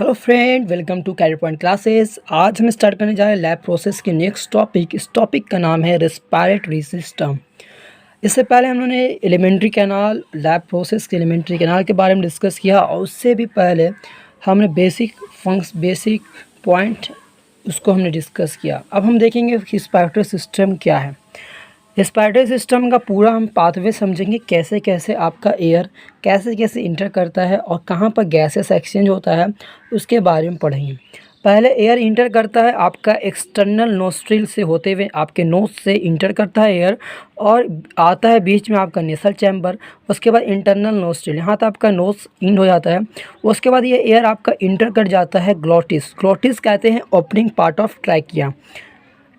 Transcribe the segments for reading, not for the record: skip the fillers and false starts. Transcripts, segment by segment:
Hello friend, welcome to career point classes. आज हम start करने जा रहे हैं लैब प्रोसेस के नेक्स्ट टॉपिक। इस टॉपिक का नाम है रेस्पिरेटरी सिस्टम। इससे पहले हम लोगों ने एलिमेंट्री कैनाल, लैब प्रोसेस के एलिमेंट्री कैनाल के बारे में डिस्कस किया और उससे भी पहले हमने बेसिक पॉइंट उसको हमने डिस्कस किया। अब हम देखेंगे कि रेस्पिरेटरी सिस्टम क्या है। रेस्पिरेटरी सिस्टम का पूरा हम पाथवे समझेंगे, कैसे कैसे आपका एयर कैसे कैसे इंटर करता है और कहाँ पर गैसेस एक्सचेंज होता है, उसके बारे में पढ़ेंगे। पहले एयर इंटर करता है आपका एक्सटर्नल नोस्ट्रिल से होते हुए, आपके नोज से इंटर करता है एयर और आता है बीच में आपका नेसल चैम्बर। उसके बाद इंटरनल नोस्ट्रिल, यहाँ तक आपका नोज इन हो जाता है। उसके बाद ये एयर आपका इंटर कर जाता है ग्लोटिस। ग्लोटिस कहते हैं opening part of trachea.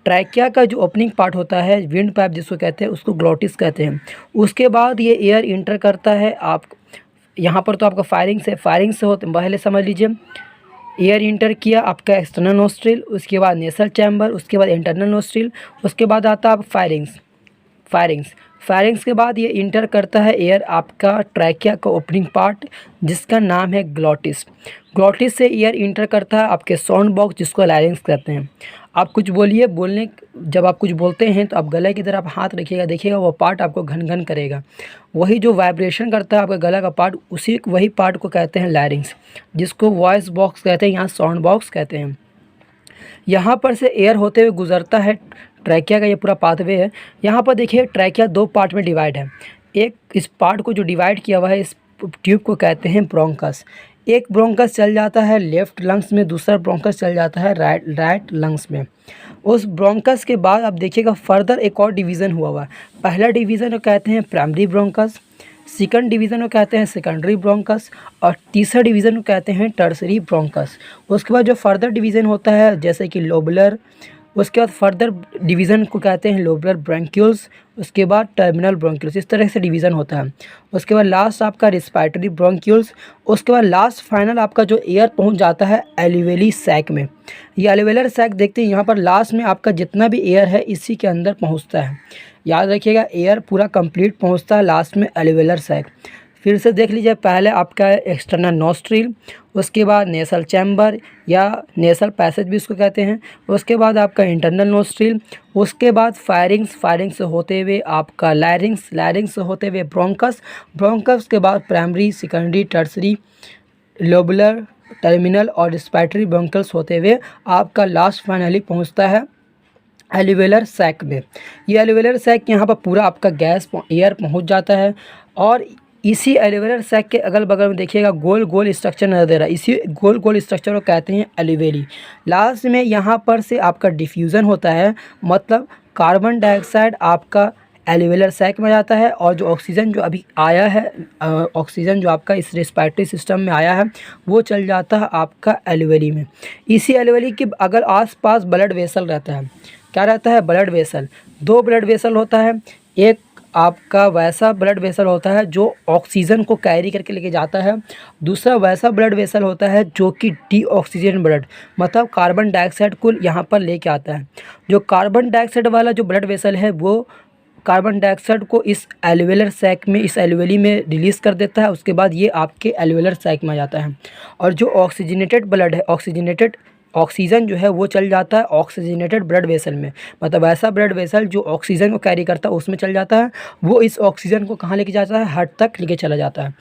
Trachea का जो ओपनिंग पार्ट होता है, विंड पाइप जिसको कहते हैं, उसको ग्लोटिस कहते हैं। उसके बाद ये एयर इंटर करता है आप यहाँ पर तो आपका फायरिंग से होते पहले समझ लीजिए। एयर इंटर किया आपका एक्सटर्नल नोस्ट्रिल, उसके बाद नेसल चैम्बर, उसके बाद इंटरनल नोस्ट्रिल, उसके बाद आता है फायरिंग्स के बाद ये इंटर करता है एयर आपका ट्रैकिया का ओपनिंग पार्ट जिसका नाम है ग्लोटिस। ग्लोटिस से एयर इंटर करता है आपके साउंड बॉक्स जिसको लैरिंग्स कहते हैं। आप कुछ बोलिए, जब आप कुछ बोलते हैं तो आप गले की तरफ हाथ रखिएगा, देखिएगा वो पार्ट आपको घन घन करेगा। वही जो वाइब्रेशन करता है आपका गला का पार्ट, वही पार्ट को कहते हैं लैरिंग्स, जिसको वॉइस बॉक्स कहते हैं, यहाँ साउंड बॉक्स कहते हैं। यहाँ पर से एयर होते हुए गुजरता है ट्रैकिया का, ये पूरा पाथवे है। यहाँ पर देखिए ट्रैकिया दो पार्ट में डिवाइड है। एक इस पार्ट को जो डिवाइड किया हुआ है, इस ट्यूब को कहते हैं ब्रोंकस। एक ब्रोंकस चल जाता है लेफ्ट लंग्स में, दूसरा ब्रोंकस चल जाता है राइट लंग्स में। उस ब्रोंकस के बाद आप देखिएगा फर्दर एक और डिवीज़न हुआ है। पहला डिवीज़न को कहते हैं प्राइमरी ब्रोंकस, सेकंड डिवीज़न को कहते हैं सेकेंडरी ब्रोंकस और तीसरा डिवीज़न को कहते हैं टर्सरी ब्रोंकस। उसके बाद जो फर्दर डिवीज़न होता है जैसे कि लोबुलर, उसके बाद फर्दर डिवीज़न को कहते हैं लोबुलर ब्रोंक्यूल्स, उसके बाद टर्मिनल ब्रोंक्यूल्स। इस तरह से डिवीज़न होता है। उसके बाद लास्ट आपका रेस्पिरेटरी ब्रोंक्यूल्स। उसके बाद लास्ट फाइनल आपका जो एयर पहुंच जाता है एल्वियोली सैक में। ये एल्वियोलर सैक देखते हैं, यहाँ पर लास्ट में आपका जितना भी एयर है इसी के अंदर पहुँचता है। याद रखिएगा, एयर पूरा कंप्लीट पहुँचता है लास्ट में एल्वियोलर सैक। फिर से देख लीजिए, पहले आपका एक्सटर्नल नोस्ट्रिल, उसके बाद नेसल चैम्बर या नेसल पैसेज भी इसको कहते हैं, उसके बाद आपका इंटरनल नोस्ट्रिल, उसके बाद फायरिंग्स से होते हुए आपका लैरिंग्स से होते हुए ब्रोंकस के बाद primary, secondary, tertiary, lobular, terminal और रेस्पिरेटरी ब्रोंकल्स होते हुए आपका लास्ट फाइनली पहुंचता है एल्वियोलर सैक में। ये एल्वियोलर सैक यहाँ पर पूरा आपका एयर पहुँच जाता है और इसी एल्वियोलर सैक के अगल बगल में देखिएगा गोल गोल स्ट्रक्चर नजर दे रहा है। इसी गोल गोल स्ट्रक्चर को कहते हैं एल्वियोली। लास्ट में यहाँ पर से आपका डिफ्यूज़न होता है, मतलब कार्बन डाइऑक्साइड आपका एल्वियोलर सैक में जाता है और जो ऑक्सीजन जो अभी आया है, ऑक्सीजन जो आपका इस रेस्पिरेटरी सिस्टम में आया है वो चल जाता है आपका एल्वियोली में। इसी एल्वियोली के अगर आसपास ब्लड वेसल रहता है। क्या रहता है? Blood vessel. दो ब्लड वेसल होता है। एक आपका वैसा ब्लड वेसल होता है जो ऑक्सीजन को कैरी करके लेके जाता है, दूसरा वैसा ब्लड वेसल होता है जो कि डीऑक्सीजन ब्लड, मतलब कार्बन डाइऑक्साइड को यहाँ पर लेके आता है। जो कार्बन डाइऑक्साइड वाला जो ब्लड वेसल है वो कार्बन डाइऑक्साइड को इस एल्वियोलर सैक में, इस एल्वियोली में रिलीज़ कर देता है। उसके बाद ये आपके एल्वियोलर सैक में आ जाता है। और जो ऑक्सीजनेटेड ब्लड है, ऑक्सीजन जो है वो चल जाता है ऑक्सीजनेटेड ब्लड वेसल में, मतलब ऐसा ब्लड वेसल जो ऑक्सीजन को कैरी करता है उसमें चल जाता है। वो इस ऑक्सीजन को कहाँ लेके जाता है? हार्ट तक लेके चला जाता है।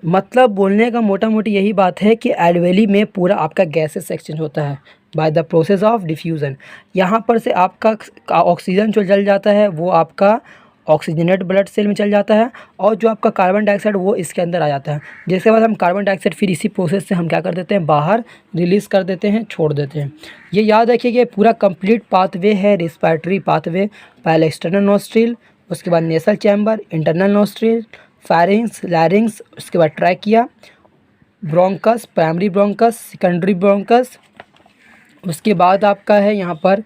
मतलब बोलने का मोटा मोटी यही बात है कि एल्वियोली में पूरा आपका गैसेस एक्सचेंज होता है by the process of diffusion. यहाँ पर से आपका ऑक्सीजन जो चल जाता है वो आपका ऑक्सीजनेट ब्लड सेल में चल जाता है और जो आपका कार्बन डाइऑक्साइड वो इसके अंदर आ जाता है। जिसके बाद हम कार्बन डाइऑक्साइड फिर इसी प्रोसेस से हम क्या कर देते हैं? बाहर रिलीज़ कर देते हैं, छोड़ देते हैं। ये याद रखिए कि पूरा कंप्लीट पाथवे है रेस्पिरेटरी पाथवे। पहले एक्सटर्नल नोस्ट्रिल, उसके बाद nasal chamber, internal nostril, pharynx, larynx, उसके बाद trachea, bronchus, primary bronchus, secondary bronchus, उसके बाद आपका है यहाँ पर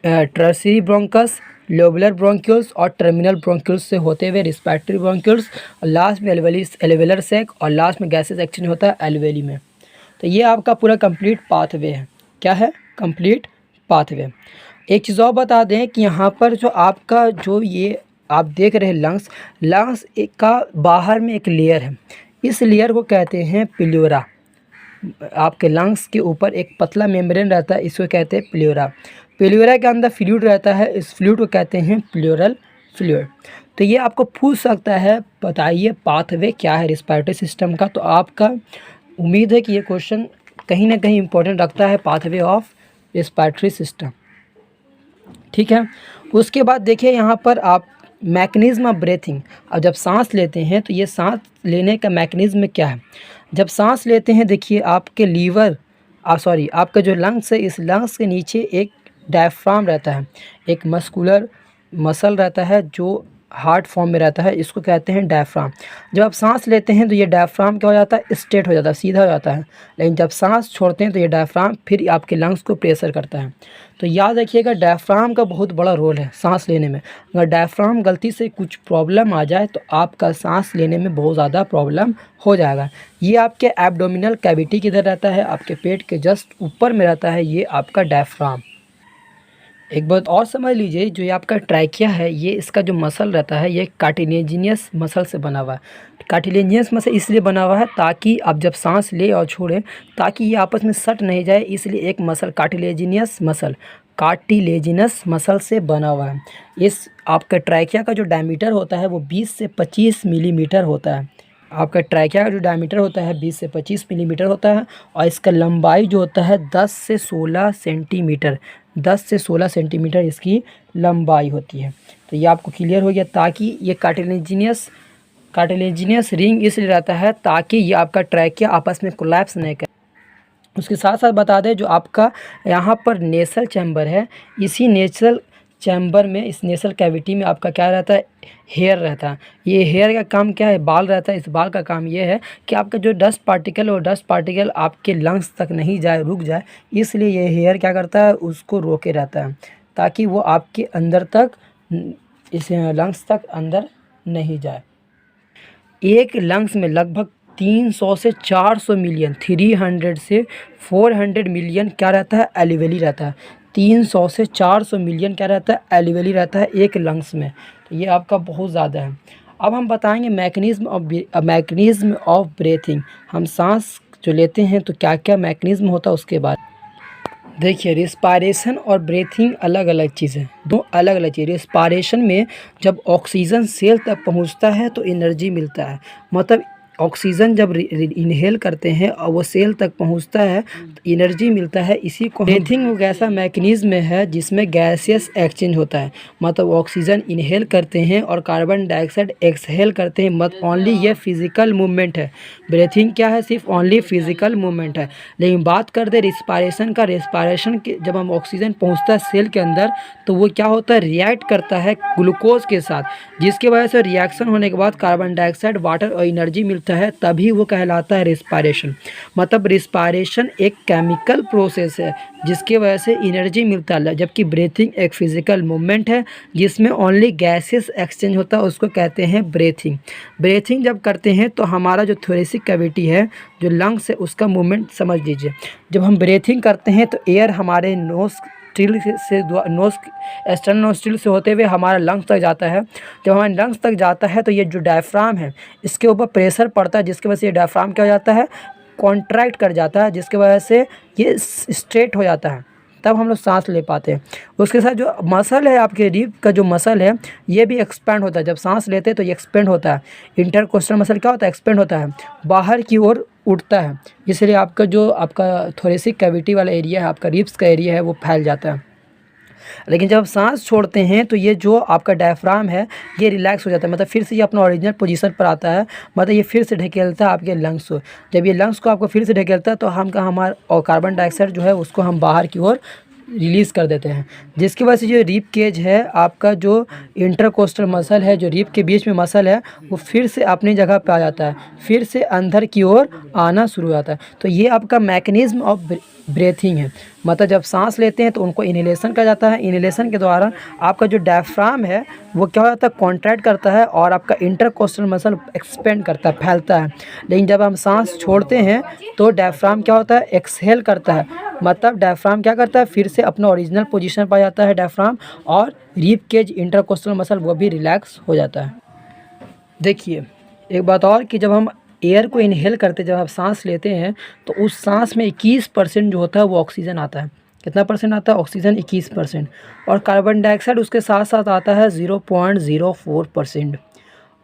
टर्सरी ब्रोंकस, लोबुलर ब्रोंक्यूल्स और टर्मिनल ब्रोंक्यूल्स से होते हुए रेस्पिरेटरी ब्रोंक्यूल्स और लास्ट में एल्वियोलर सैक और लास्ट में गैसेस एक्सचेंज होता है एल्वियोली में। तो ये आपका पूरा कंप्लीट पाथवे है। क्या है? Complete pathway. एक चीज़ और बता दें कि यहाँ पर जो आपका जो ये आप देख रहे हैं लंग्स का बाहर में एक लेयर है, इस लेयर को कहते हैं प्लूरा। आपके लंग्स के ऊपर एक पतला मेम्ब्रेन रहता है, इसको कहते हैं प्लेरा। प्लेरा के अंदर फ्लूइड रहता है, इस फ्लूइड को कहते हैं प्लेरल फ्लूइड। तो ये आपको पूछ सकता है, बताइए पाथवे क्या है रिस्पायरेटरी सिस्टम का। तो आपका उम्मीद है कि ये क्वेश्चन कहीं ना कहीं इंपॉर्टेंट रखता है, पाथवे ऑफ रिस्पायरेटरी सिस्टम। ठीक है, उसके बाद देखिए यहाँ पर आप मैकेनिज्म ऑफ ब्रीथिंग। अब जब सांस लेते हैं तो ये सांस लेने का मैकेनिज्म क्या है। जब सांस लेते हैं देखिए आपके लीवर आपका जो लंग्स है, इस लंग्स के नीचे एक डायफ्राम रहता है, एक मस्कुलर मसल रहता है जो हार्ट फॉर्म में रहता है, इसको कहते हैं डायफ्राम। जब आप सांस लेते हैं तो ये डायफ्राम क्या हो जाता है, स्ट्रेट हो जाता है, सीधा हो जाता है। लेकिन जब सांस छोड़ते हैं तो ये डायफ्राम फिर आपके लंग्स को प्रेशर करता है। तो याद रखिएगा डायफ्राम का बहुत बड़ा रोल है सांस लेने में। अगर डायफ्राम गलती से कुछ प्रॉब्लम आ जाए तो आपका सांस लेने में बहुत ज़्यादा प्रॉब्लम हो जाएगा। ये आपके एब्डोमिनल कैविटी की तरह रहता है, आपके पेट के जस्ट ऊपर में रहता है ये आपका डायफ्राम। एक बात और समझ लीजिए, जो ये आपका ट्रैकिया है, ये इसका जो मसल रहता है ये कार्टिलेजिनियस मसल से बना हुआ है। कार्टिलेजिनियस मसल इसलिए बना हुआ है ताकि आप जब सांस ले और छोड़ें ताकि ये आपस में सट नहीं जाए, इसलिए एक मसल कार्टिलेजिनस मसल से बना हुआ है। इस आपका ट्रैकिया का जो डायमीटर होता है वो 20 से 25 मिलीमीटर होता है। आपका ट्रैकिया का जो डायमीटर होता है 20 से 25 मिलीमीटर होता है, और इसका लंबाई जो होता है 10 से 16 सेंटीमीटर, 10 से 16 सेंटीमीटर इसकी लंबाई होती है। तो ये आपको क्लियर हो गया। ताकि ये कार्टिलेजिनियस रिंग इसलिए रहता है ताकि ये आपका ट्रैकिया आपस में कोलैप्स नहीं करे। उसके साथ साथ बता दें, जो आपका यहाँ पर नेसल चैम्बर है, इसी नेसल चैम्बर में, इस नेसल कैविटी में आपका क्या रहता है, हेयर रहता है। ये हेयर का काम क्या है, बाल रहता है। इस बाल का काम ये है कि आपका जो डस्ट पार्टिकल आपके लंग्स तक नहीं जाए, रुक जाए, इसलिए ये हेयर क्या करता है, उसको रोके रहता है ताकि वो आपके अंदर तक, इस लंग्स तक अंदर नहीं जाए। एक लंग्स में लगभग 300 से 400 मिलियन, 300 से 400 मिलियन क्या रहता है, एल्वेली रहता है। 300 से 400 मिलियन क्या रहता है, एल्वेली रहता है एक लंग्स में। तो ये आपका बहुत ज़्यादा है। अब हम बताएंगे मैकेनिज्म ऑफ ब्रीथिंग। हम सांस जो लेते हैं तो क्या क्या मैकेनिज्म होता है उसके बाद देखिए। रिस्पायरेशन और ब्रीथिंग अलग अलग चीज़ है, दो अलग अलग चीज़। रिस्पायरेशन में जब ऑक्सीजन सेल तक पहुंचता है तो एनर्जी मिलता है, मतलब ऑक्सीजन जब इनहेल करते हैं और वो सेल तक पहुंचता है तो एनर्जी मिलता है। इसी को ब्रीथिंग एक ऐसा मैकेनिज्म है जिसमें गैसियस एक्सचेंज होता है, मतलब ऑक्सीजन इनहेल करते हैं और कार्बन डाइऑक्साइड एक्सहेल करते हैं। मत ओनली ये फिजिकल मूवमेंट है। ब्रीथिंग क्या है, सिर्फ ओनली फिजिकल मूवमेंट है। लेकिन बात कर दे रिस्पायरेशन का, रिस्पायरेशन के जब हम ऑक्सीजन पहुँचता है सेल के अंदर तो वो क्या होता है, रिएक्ट करता है ग्लूकोज के साथ, जिसकी वजह से रिएक्शन होने के बाद कार्बन डाइऑक्साइड, वाटर और एनर्जी मिलता है, तभी वो कहलाता है रिस्पायरेशन। मतलब रिस्पायरेशन एक केमिकल प्रोसेस है जिसकी वजह से एनर्जी मिलता है, जबकि ब्रीथिंग एक फिजिकल मूवमेंट है जिसमें ओनली गैसेस एक्सचेंज होता है, उसको कहते हैं ब्रीथिंग। ब्रीथिंग जब करते हैं तो हमारा जो थोरेसिक कैविटी है, जो लंग्स है, उसका मूवमेंट समझ लीजिए। जब हम ब्रीथिंग करते हैं तो एयर हमारे नोज एक्सटर्नल नोस्ट्रिल से होते हुए हमारा लंग्स तक जाता है। जब हमारे लंग्स तक जाता है तो ये जो डायफ्राम है इसके ऊपर प्रेशर पड़ता है, जिसकी वजह से ये डायफ्राम क्या हो जाता है, कॉन्ट्रैक्ट कर जाता है, जिसकी वजह से ये स्ट्रेट हो जाता है, तब हम लोग सांस ले पाते हैं। उसके साथ जो मसल है, आपके रीढ़ का जो मसल है, ये भी एक्सपेंड होता है। जब सांस लेते हैं तो ये एक्सपेंड होता है। इंटरकोस्टल मसल क्या होता है, एक्सपेंड होता है, बाहर की ओर उठता है, इसलिए आपका थोरेसिक कैविटी वाला एरिया है, आपका रिब्स का एरिया है, वो फैल जाता है। लेकिन जब आप सांस छोड़ते हैं तो ये जो आपका डायफ्राम है ये रिलैक्स हो जाता है, मतलब फिर से ये अपना ओरिजिनल पोजीशन पर आता है, मतलब ये फिर से ढकेलता है आपके लंग्स को। जब ये लंग्स को आपको फिर से ढकेलता है तो हमारा और कार्बन डाइऑक्साइड जो है उसको हम बाहर की ओर रिलीज़ कर देते हैं, जिसकी वजह से जो रिब केज है, आपका जो इंटरकोस्टल मसल है, जो रिब के बीच में मसल है, वो फिर से अपनी जगह पे आ जाता है, फिर से अंदर की ओर आना शुरू हो जाता है। तो ये आपका मैकेनिज्म ऑफ ब्रीथिंग है। मतलब जब सांस लेते हैं तो उनको इनहेलेशन कहा जाता है। इनहेलेशन के द्वारा आपका जो डायफ्राम है वो क्या हो जाता है, कॉन्ट्रैक्ट करता है और आपका इंटरकोस्टल मसल एक्सपेंड करता है, फैलता है। लेकिन जब हम सांस छोड़ते हैं तो डायफ्राम क्या होता है, एक्सहेल करता है, मतलब डायफ्राम क्या करता है, फिर से अपना ओरिजिनल पोजीशन पर जाता है डायफ्राम, और रिब केज, इंटरकोस्टल मसल वो भी रिलैक्स हो जाता है। देखिए एक बात और कि जब हम एयर को इनहेल करते जब आप सांस लेते हैं तो उस सांस में 21% जो होता है वो ऑक्सीजन आता है। कितना परसेंट आता है? ऑक्सीजन 21%। और कार्बन डाइऑक्साइड उसके साथ साथ आता है 0.04%।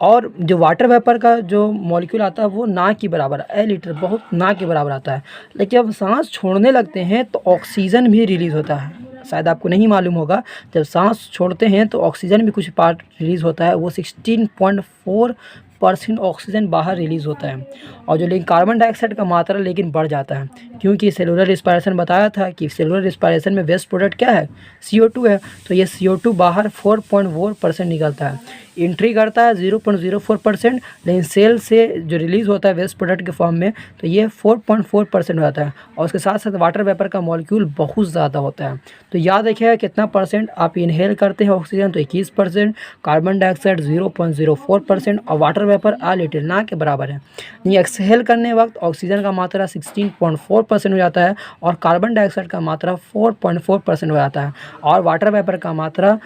और जो वाटर वेपर का जो मॉलिक्यूल आता है वो ना के बराबर, ए लीटर, बहुत ना के बराबर आता है। लेकिन जब सांस छोड़ने लगते हैं तो ऑक्सीजन भी रिलीज़ होता है। शायद आपको नहीं मालूम होगा, जब सांस छोड़ते हैं तो ऑक्सीजन भी कुछ पार्ट रिलीज़ होता है, वो 16.4% ऑक्सीजन बाहर रिलीज़ होता है। और जो लेकिन कार्बन डाइऑक्साइड का मात्रा लेकिन बढ़ जाता है, क्योंकि सेलुलर रिस्पायरेशन बताया था कि सेलुलर रिस्पायरेशन में वेस्ट प्रोडक्ट क्या है? CO2 है। तो ये CO2 बाहर 4.4% निकलता है। एंट्री करता है 0.04%, लेकिन सेल से जो रिलीज़ होता है वेस्ट प्रोडक्ट के फॉर्म में तो ये 4.4% हो जाता है। और उसके साथ साथ वाटर वेपर का मॉलिक्यूल बहुत ज़्यादा होता है। तो याद रखिएगा कितना परसेंट आप इनहेल करते हैं ऑक्सीजन, तो 21%, कार्बन डाइऑक्साइड 0.04% और वाटर वेपर आ लिटिल ना के बराबर है। ये एक्सहेल करने वक्त ऑक्सीजन का मात्रा 16.4% हो जाता है और कार्बन डाइऑक्साइड का मात्रा 4.4% हो जाता है और वाटर वेपर का मात्रा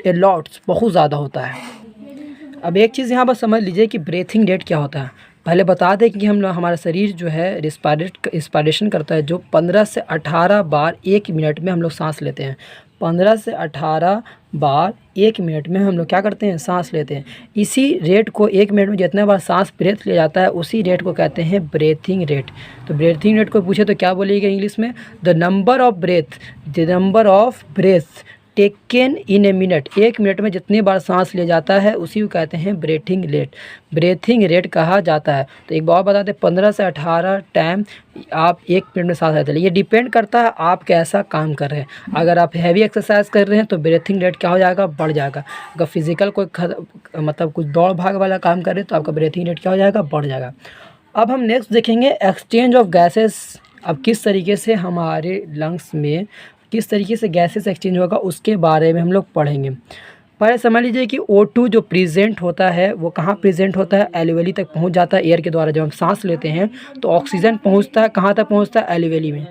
लॉट्स बहुत ज़्यादा होता है। अब एक चीज़ यहाँ पर समझ लीजिए कि ब्रीथिंग रेट क्या होता है। पहले बता दें कि हम लोग, हमारा शरीर जो है रिस्पायरेशन करता है, जो 15 से 18 बार 1 मिनट में हम लोग सांस लेते हैं। 15 से 18 बार 1 मिनट में हम लोग क्या करते हैं? सांस लेते हैं। इसी रेट को 1 मिनट में जितने बार सांस ब्रेथ लिया जाता है उसी रेट को कहते हैं ब्रीथिंग रेट। तो ब्रीथिंग रेट को पूछे तो क्या बोलिएगा इंग्लिश में? The number of breath taken in a minute. 1 minute में जितनी बार सांस लिया जाता है उसी को कहते हैं ब्रीथिंग रेट कहा जाता है। तो एक बार बता दें, 15 से 18 टाइम आप 1 मिनट में सांस लेते हैं। ये डिपेंड करता है आप कैसा काम कर रहे हैं। अगर आप हैवी एक्सरसाइज कर रहे हैं तो ब्रीथिंग रेट क्या हो जाएगा? बढ़ जाएगा। अगर फिजिकल कोई मतलब कुछ दौड़ भाग वाला काम कर रहे हैं तो आपका ब्रीथिंग रेट क्या हो जाएगा? बढ़ जाएगा। अब हम नेक्स्ट देखेंगे एक्सचेंज ऑफ गैसेस। अब किस तरीके से हमारे लंग्स में किस तरीके से गैसेस एक्सचेंज होगा उसके बारे में हम लोग पढ़ेंगे। पहले समझ लीजिए कि O2 जो प्रेजेंट होता है वो कहाँ प्रेजेंट होता है? एल्वेली तक पहुँच जाता है एयर के द्वारा। जब हम सांस लेते हैं तो ऑक्सीजन पहुँचता है कहाँ तक? पहुँचता है एल्वेली में।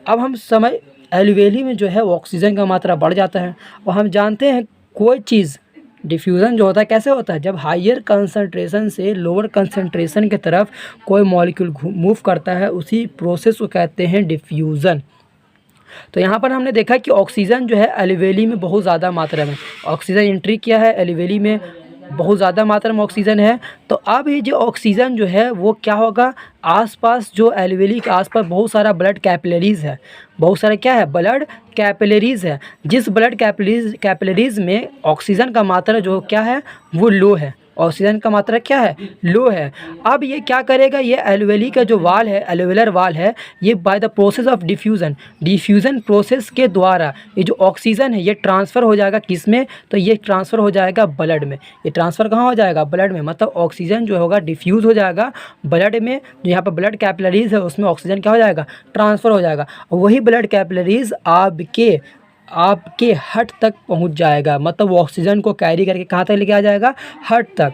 अब हम एल्वेली में जो है वो ऑक्सीजन का मात्रा बढ़ जाता है। और हम जानते हैं कोई चीज़ डिफ्यूज़न जो होता है कैसे होता है? जब हायर कंसंट्रेशन से लोअर कंसंट्रेशन की तरफ कोई मॉलिक्यूल मूव करता है, उसी प्रोसेस को कहते हैं डिफ्यूज़न। तो यहाँ पर हमने देखा कि ऑक्सीजन जो है एल्वेली में बहुत ज़्यादा मात्रा में ऑक्सीजन एंट्री किया है, एल्वेली में बहुत ज़्यादा मात्रा में ऑक्सीजन है। तो अब ये जो ऑक्सीजन जो है वो क्या होगा? आसपास जो एल्वेली के आसपास बहुत सारा ब्लड कैपिलरीज़ है, बहुत सारा क्या है? ब्लड कैपिलरीज़ है। जिस ब्लड कैपिलरीज़ में ऑक्सीजन का मात्रा जो क्या है वो लो है, ऑक्सीजन का मात्रा क्या है? लो है। अब ये क्या करेगा? ये एल्वेली का जो वाल है, एल्वेलर वाल है, ये by the process of diffusion process के द्वारा ये जो ऑक्सीजन है ये ट्रांसफ़र हो जाएगा किस में? तो ये ट्रांसफ़र हो जाएगा ब्लड में। ये ट्रांसफ़र कहाँ हो जाएगा? ब्लड में। मतलब ऑक्सीजन जो होगा डिफ्यूज़ हो जाएगा ब्लड में। जो यहाँ पर ब्लड कैपिलरीज़ है उसमें ऑक्सीजन क्या हो जाएगा? ट्रांसफ़र हो जाएगा। और वही ब्लड कैपिलरीज़ आपके हार्ट तक पहुंच जाएगा। मतलब वो ऑक्सीजन को कैरी करके कहाँ तक लेके आ जाएगा? हार्ट तक।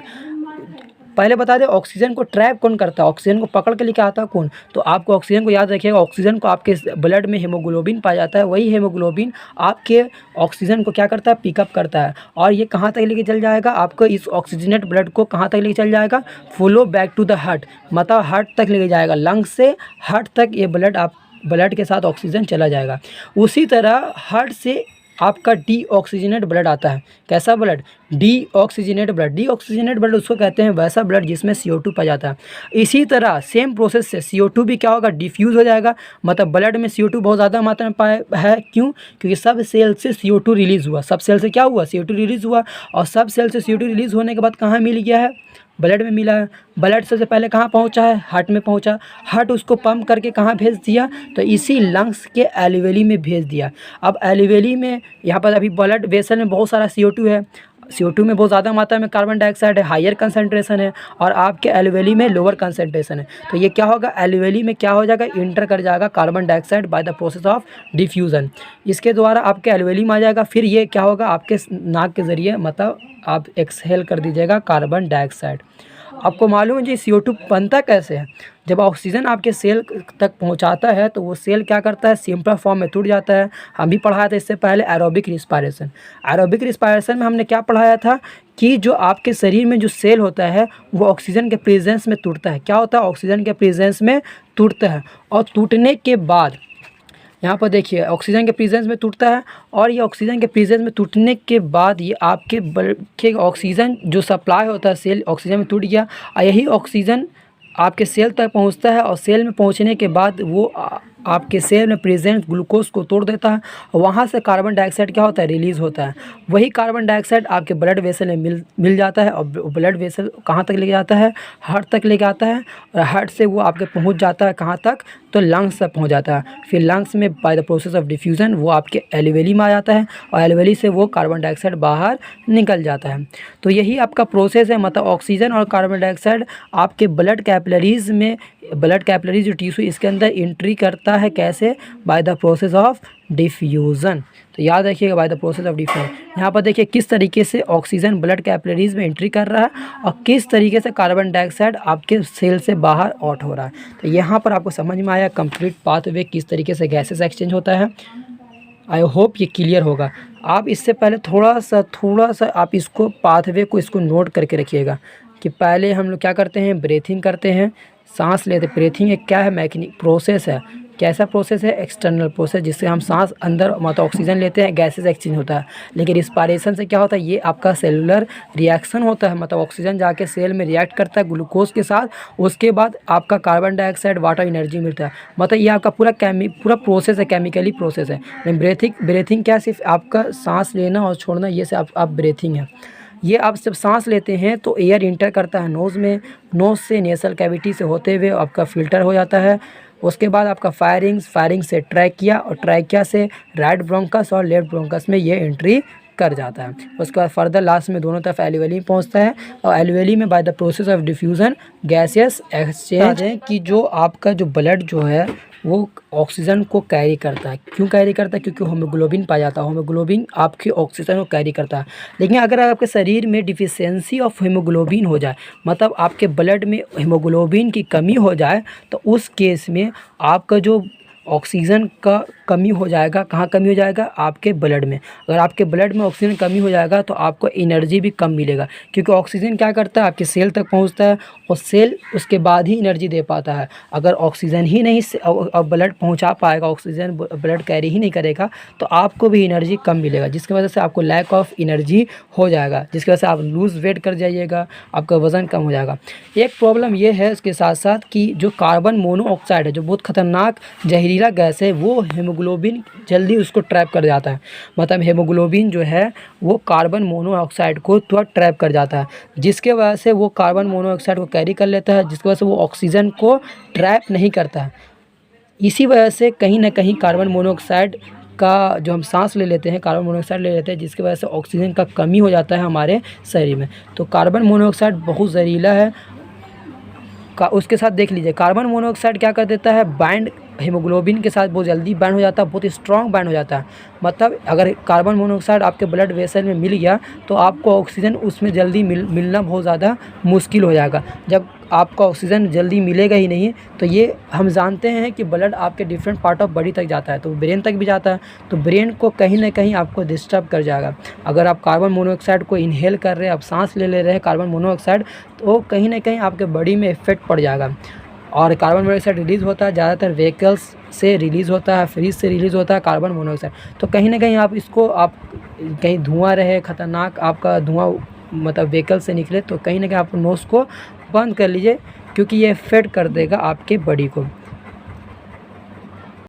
पहले बता दें ऑक्सीजन को ट्रैप कौन करता है? ऑक्सीजन को पकड़ के लेके आता है कौन? तो आपको ऑक्सीजन को याद रखिएगा, ऑक्सीजन को आपके ब्लड में हीमोग्लोबिन पाया जाता है। वही हीमोग्लोबिन आपके ऑक्सीजन को क्या करता है? पिकअप करता है। और ये कहाँ तक लेके चल जाएगा? आपको इस ऑक्सीजनेट ब्लड को कहाँ तक लेके चल जाएगा? Follow back to the heart. मतलब हार्ट तक लेके जाएगा। लंग्स से हार्ट तक ये ब्लड के साथ ऑक्सीजन चला जाएगा। उसी तरह हार्ट से आपका डीऑक्सीजनेट ब्लड आता है। कैसा ब्लड? डीऑक्सीजनेट ब्लड उसको कहते हैं वैसा ब्लड जिसमें CO2 पाया जाता है। इसी तरह सेम प्रोसेस से CO2 भी क्या होगा? डिफ्यूज़ हो जाएगा। मतलब ब्लड में CO2 बहुत ज़्यादा मात्रा में पाया है। क्यों? क्योंकि सब सेल से CO2 रिलीज़ हुआ। सब सेल से क्या हुआ? CO2 रिलीज़ हुआ। और सब सेल से CO2 रिलीज़ होने के बाद कहाँ मिल गया है? ब्लड में मिला है। ब्लड सबसे पहले कहाँ पहुँचा है? हार्ट में पहुँचा। हार्ट उसको पंप करके कहाँ भेज दिया? तो इसी लंग्स के एल्वेली में भेज दिया। अब एल्वेली में यहाँ पर अभी ब्लड वेसल में बहुत सारा CO2 है। CO2 में बहुत ज़्यादा मात्रा में कार्बन डाइऑक्साइड है, हायर कंसंट्रेशन है, और आपके एल्वेली में लोअर कंसंट्रेशन है। तो ये क्या होगा? एल्वेली में क्या हो जाएगा? इंटर कर जाएगा carbon dioxide by the process of diffusion. इसके द्वारा आपके एल्वेली में आ जाएगा। फिर ये क्या होगा? आपके नाक के ज़रिए मतलब आप एक्सहेल कर दीजिएगा कार्बन डाइऑक्साइड। आपको मालूम है जी CO2 बनता कैसे है? जब ऑक्सीजन आपके सेल तक पहुंचाता है तो वो सेल क्या करता है, सिंपल फॉर्म में टूट जाता है। हम भी पढ़ाया था इससे पहले एरोबिक रिस्पायरेशन। एरोबिक रिस्पायरेशन में हमने क्या पढ़ाया था कि जो आपके शरीर में जो सेल होता है वो ऑक्सीजन के प्रेजेंस में टूटता है। क्या होता है? ऑक्सीजन के प्रेजेंस में टूटता है। और टूटने के बाद यहाँ पर देखिए ऑक्सीजन के प्रेजेंस में टूटता है, और ये ऑक्सीजन के प्रेजेंस में टूटने के बाद ये आपके ऑक्सीजन जो सप्लाई होता है सेल ऑक्सीजन में टूट गया, और यही ऑक्सीजन आपके सेल तक पहुँचता है, और सेल में पहुँचने के बाद वो आपके सेल में प्रेजेंट ग्लूकोज को तोड़ देता है, और वहाँ से कार्बन डाइऑक्साइड क्या होता है, रिलीज़ होता है। वही कार्बन डाइऑक्साइड आपके ब्लड वेसल में मिल जाता है, और ब्लड वेसल कहाँ तक ले जाता है, हार्ट तक ले जाता है, और हार्ट से वो आपके पहुँच जाता है कहाँ तक, तो लंग्स तक पहुँच जाता है। फिर लंग्स में by the process of diffusion वो आपके एल्वेली में आ जाता है, और एल्वेली से वो कार्बन डाइऑक्साइड बाहर निकल जाता है। तो यही आपका प्रोसेस है, मतलब ऑक्सीजन और कार्बन डाइऑक्साइड आपके ब्लड कैपिलरीज़ में, ब्लड कैपिलरी जो टिश्यू इसके अंदर एंट्री करता है, कैसे? By the process of diffusion. तो याद रखिएगा by the process of diffusion. यहाँ पर देखिए किस तरीके से ऑक्सीजन ब्लड कैपिलरीज़ में एंट्री कर रहा है, और किस तरीके से कार्बन डाइऑक्साइड आपके सेल से बाहर आउट हो रहा है। तो यहाँ पर आपको समझ में आया कंप्लीट पाथवे किस तरीके से गैसेस एक्सचेंज होता है। आई होप ये क्लियर होगा। आप इससे पहले थोड़ा सा आप इसको पाथवे को इसको नोट करके रखिएगा कि पहले हम लोग क्या करते हैं, ब्रीथिंग करते हैं, सांस लेते। ब्रीथिंग एक क्या है, मैकेनिक प्रोसेस है। कैसा प्रोसेस है? एक्सटर्नल प्रोसेस, जिससे हम सांस अंदर मतलब ऑक्सीजन लेते हैं, गैसेस एक्सचेंज होता है। लेकिन रिस्पायरेशन से क्या होता है, ये आपका सेलुलर रिएक्शन होता है, मतलब ऑक्सीजन जाके सेल में रिएक्ट करता है ग्लूकोज के साथ, उसके बाद आपका कार्बन डाइऑक्साइड वाटर एनर्जी मिलता है। मतलब ये आपका पूरा प्रोसेस है, केमिकली प्रोसेस है। लेकिन ब्रीथिंग क्या, सिर्फ आपका सांस लेना और छोड़ना, ये से आप ब्रीथिंग है। ये आप जब सांस लेते हैं तो एयर इंटर करता है नोज़ में, नोज़ से नेसल कैविटी से होते हुए आपका फ़िल्टर हो जाता है। उसके बाद आपका फायरिंग से ट्रैकिया, और ट्रैकिया से राइट ब्रोंकस और लेफ्ट ब्रोंकस में ये एंट्री कर जाता है। उसके बाद फर्दर लास्ट में दोनों तरफ एल्वेली पहुंचता है, और एल्वेली में by the process of diffusion gases exchange है कि जो आपका जो ब्लड जो है वो ऑक्सीजन को कैरी करता है। क्यों कैरी करता है? क्योंकि हीमोग्लोबिन पाया जाता है। हीमोग्लोबिन आपके ऑक्सीजन को कैरी करता है। लेकिन अगर आपके शरीर में डिफिशियंसी ऑफ हीमोग्लोबिन हो जाए, मतलब आपके ब्लड में हीमोग्लोबिन की कमी हो जाए, तो उस केस में आपका जो ऑक्सीजन का कमी हो जाएगा। कहाँ कमी हो जाएगा? आपके ब्लड में। अगर आपके ब्लड में ऑक्सीजन कमी हो जाएगा तो आपको एनर्जी भी कम मिलेगा, क्योंकि ऑक्सीजन क्या करता है, आपके सेल तक पहुंचता है, और सेल उसके बाद ही एनर्जी दे पाता है। अगर ऑक्सीजन ही नहीं ब्लड पहुंचा पाएगा, ऑक्सीजन ब्लड कैरी ही नहीं करेगा, तो आपको भी एनर्जी कम मिलेगा, जिसकी वजह से आपको लैक ऑफ एनर्जी हो जाएगा, जिसकी वजह से आप लूज़ वेट कर जाइएगा, आपका वज़न कम हो जाएगा। एक प्रॉब्लम ये है इसके साथ साथ कि जो कार्बन मोनोऑक्साइड है, जो बहुत ख़तरनाक जहरीला गैस है, वो हीमोग्लोबिन जल्दी उसको ट्रैप कर जाता है। मतलब हीमोग्लोबिन जो है वो कार्बन मोनोऑक्साइड को तुरंत ट्रैप कर जाता है, जिसके वजह से वो कार्बन मोनोऑक्साइड को कैरी कर लेता है, जिसकी वजह से वो ऑक्सीजन को ट्रैप नहीं करता है। इसी वजह से कहीं ना कहीं कार्बन मोनोऑक्साइड का जो हम सांस ले लेते हैं, कार्बन मोनोऑक्साइड ले लेते हैं, जिसकी वजह से ऑक्सीजन का कमी हो जाता है हमारे शरीर में। तो कार्बन मोनोऑक्साइड बहुत जहरीला है। उसके साथ देख लीजिए, कार्बन मोनोऑक्साइड क्या कर देता है, बाइंड हीमोग्लोबिन के साथ बहुत जल्दी बाइंड हो जाता है, बहुत स्ट्रॉन्ग बाइंड हो जाता है। मतलब अगर कार्बन मोनोऑक्साइड आपके ब्लड वेसल में मिल गया तो आपको ऑक्सीजन उसमें जल्दी मिलना बहुत ज़्यादा मुश्किल हो जाएगा। जब आपको ऑक्सीजन जल्दी मिलेगा ही नहीं, तो ये हम जानते हैं कि ब्लड आपके डिफरेंट पार्ट ऑफ बॉडी तक जाता है, तो ब्रेन तक भी जाता है, तो ब्रेन को कहीं ना कहीं आपको डिस्टर्ब कर जाएगा। अगर आप कार्बन मोनोऑक्साइड को इनहेल कर रहे हैं, आप सांस ले रहे हैं कार्बन मोनोऑक्साइड, तो कहीं ना कहीं आपके बॉडी में इफेक्ट पड़ जाएगा। और कार्बन मोनोऑक्साइड रिलीज़ होता है, ज़्यादातर व्हीकल्स से रिलीज़ होता है, फ्रिज से रिलीज़ होता है कार्बन मोनोऑक्साइड। तो कहीं ना कहीं आप इसको, आप कहीं धुआं रहे ख़तरनाक आपका धुआं मतलब व्हीकल से निकले, तो कहीं ना कहीं आप नोज़ को बंद कर लीजिए, क्योंकि ये इफेक्ट कर देगा आपके बॉडी को।